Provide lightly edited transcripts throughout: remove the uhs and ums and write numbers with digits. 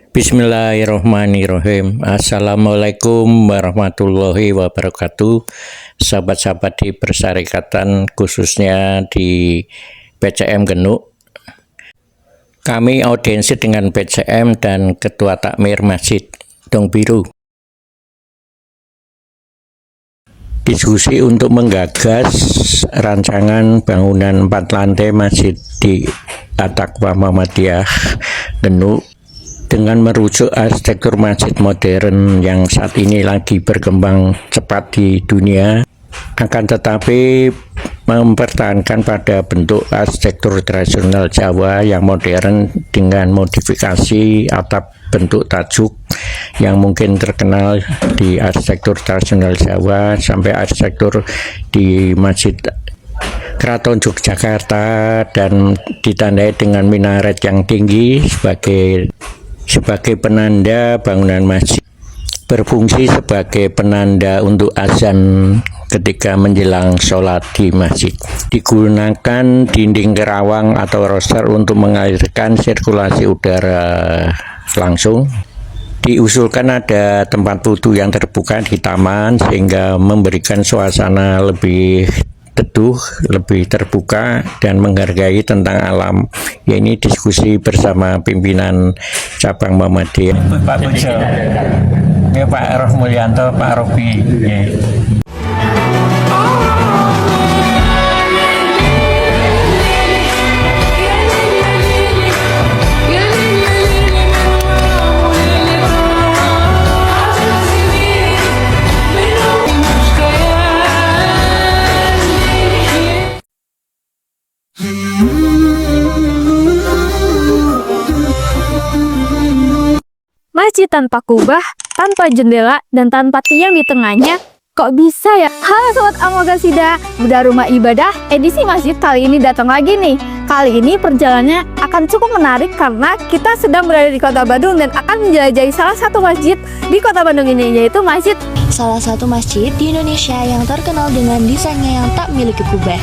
Bismillahirrahmanirrahim. Assalamualaikum warahmatullahi wabarakatuh. Sahabat-sahabat di Persyarikatan, khususnya di PCM Genuk. Kami audiensi dengan PCM dan Ketua Takmir Masjid Dong Biru. Diskusi untuk menggagas rancangan bangunan 4 lantai masjid di At-Taqwa Muhammadiyah Genuk dengan merujuk arsitektur masjid modern yang saat ini lagi berkembang cepat di dunia, akan tetapi mempertahankan pada bentuk arsitektur tradisional Jawa yang modern dengan modifikasi atap bentuk tajuk yang mungkin terkenal di arsitektur tradisional Jawa sampai arsitektur di Masjid Keraton Yogyakarta, dan ditandai dengan minaret yang tinggi sebagai penanda bangunan masjid, berfungsi sebagai penanda untuk azan ketika menjelang sholat di masjid. Digunakan dinding kerawang atau roster untuk mengalirkan sirkulasi udara langsung. Diusulkan ada tempat wudhu yang terbuka di taman sehingga memberikan suasana lebih teduh, lebih terbuka dan menghargai tentang alam. Ya, ini diskusi bersama pimpinan cabang Muhammadiyah. Pak Pujo, ya, Pak Roh Mulyanto, Pak Robi. Ya. Masjid tanpa kubah, tanpa jendela, dan tanpa tiang di tengahnya. Kok bisa ya? Halo Sobat Amogasida, Bedah Rumah Ibadah edisi masjid kali ini datang lagi nih. Kali ini perjalanannya akan cukup menarik karena kita sedang berada di Kota Bandung dan akan menjelajahi salah satu masjid di Kota Bandung ini, yaitu salah satu masjid di Indonesia yang terkenal dengan desainnya yang tak memiliki kubah.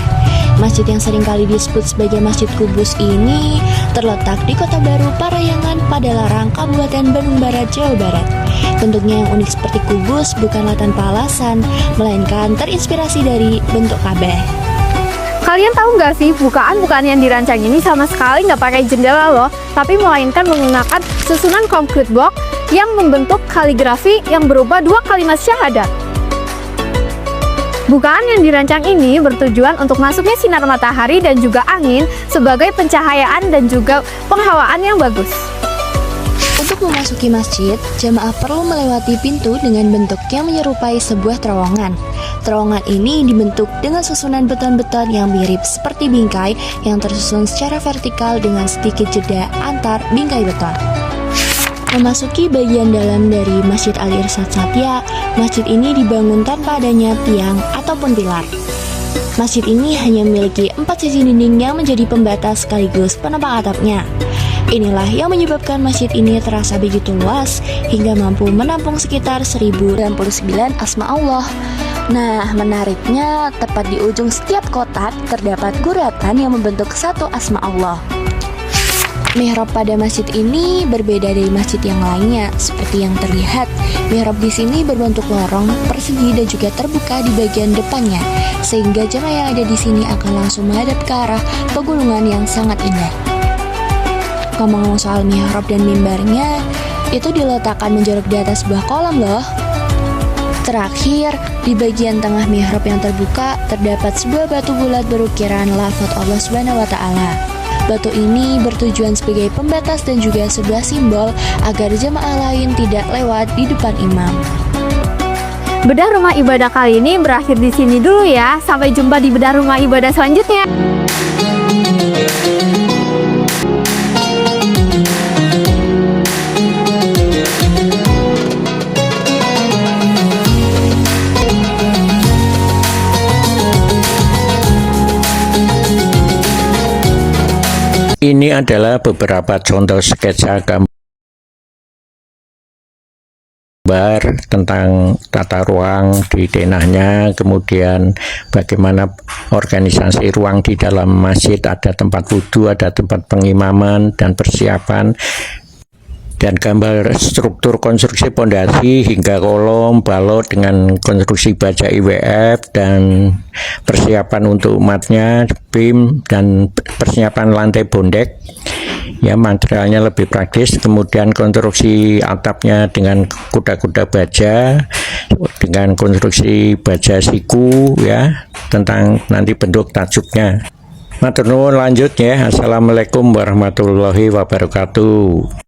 Masjid yang seringkali disebut sebagai Masjid Kubus ini terletak di Kota Baru, Parayangan, Padalarang, Kabupaten Bandung Barat, Jawa Barat. Bentuknya yang unik seperti kubus bukanlah tanpa alasan, melainkan terinspirasi dari bentuk Ka'bah. Kalian tahu nggak sih, bukaan yang dirancang ini sama sekali nggak pakai jendela loh, tapi melainkan menggunakan susunan konkrit blok yang membentuk kaligrafi yang berupa 2 kalimat syahadat. Bukaan yang dirancang ini bertujuan untuk masuknya sinar matahari dan juga angin sebagai pencahayaan dan juga penghawaan yang bagus. Untuk memasuki masjid, jamaah perlu melewati pintu dengan bentuk yang menyerupai sebuah terowongan. Terowongan ini dibentuk dengan susunan beton-beton yang mirip seperti bingkai yang tersusun secara vertikal dengan sedikit jeda antar bingkai beton. Memasuki bagian dalam dari Masjid Ali Irsyad Satya, masjid ini dibangun tanpa adanya tiang ataupun pilar. Masjid ini hanya memiliki 4 sisi dinding yang menjadi pembatas sekaligus penopang atapnya. Inilah yang menyebabkan masjid ini terasa begitu luas hingga mampu menampung sekitar 1099 asma Allah. Nah, menariknya, tepat di ujung setiap kotak terdapat guratan yang membentuk satu asma Allah. Mihrab pada masjid ini berbeda dari masjid yang lainnya. Seperti yang terlihat, mihrab di sini berbentuk lorong, persegi dan juga terbuka di bagian depannya, sehingga jemaah yang ada di sini akan langsung menghadap ke arah pegunungan yang sangat indah. Ngomong-ngomong soal mihrab dan mimbarnya, itu diletakkan menjorok di atas sebuah kolam loh. Terakhir, di bagian tengah mihrab yang terbuka terdapat sebuah batu bulat berukiran lafaz Allah Subhanahu wa Ta'ala. Batu ini bertujuan sebagai pembatas dan juga sebuah simbol agar jemaah lain tidak lewat di depan imam. Bedah Rumah Ibadah kali ini berakhir di sini dulu ya. Sampai jumpa di Bedah Rumah Ibadah selanjutnya. Ini adalah beberapa contoh sketsa gambar tentang tata ruang di denahnya, kemudian bagaimana organisasi ruang di dalam masjid, ada tempat wudhu, ada tempat pengimaman dan persiapan. dan gambar struktur konstruksi pondasi hingga kolom, balok dengan konstruksi baja IWF dan persiapan untuk matnya, beam dan persiapan lantai bondek. Ya, materialnya lebih praktis. Kemudian konstruksi atapnya dengan kuda-kuda baja, dengan konstruksi baja siku, ya, tentang nanti bentuk tajuknya. Matur nuwun, lanjut ya. Assalamualaikum warahmatullahi wabarakatuh.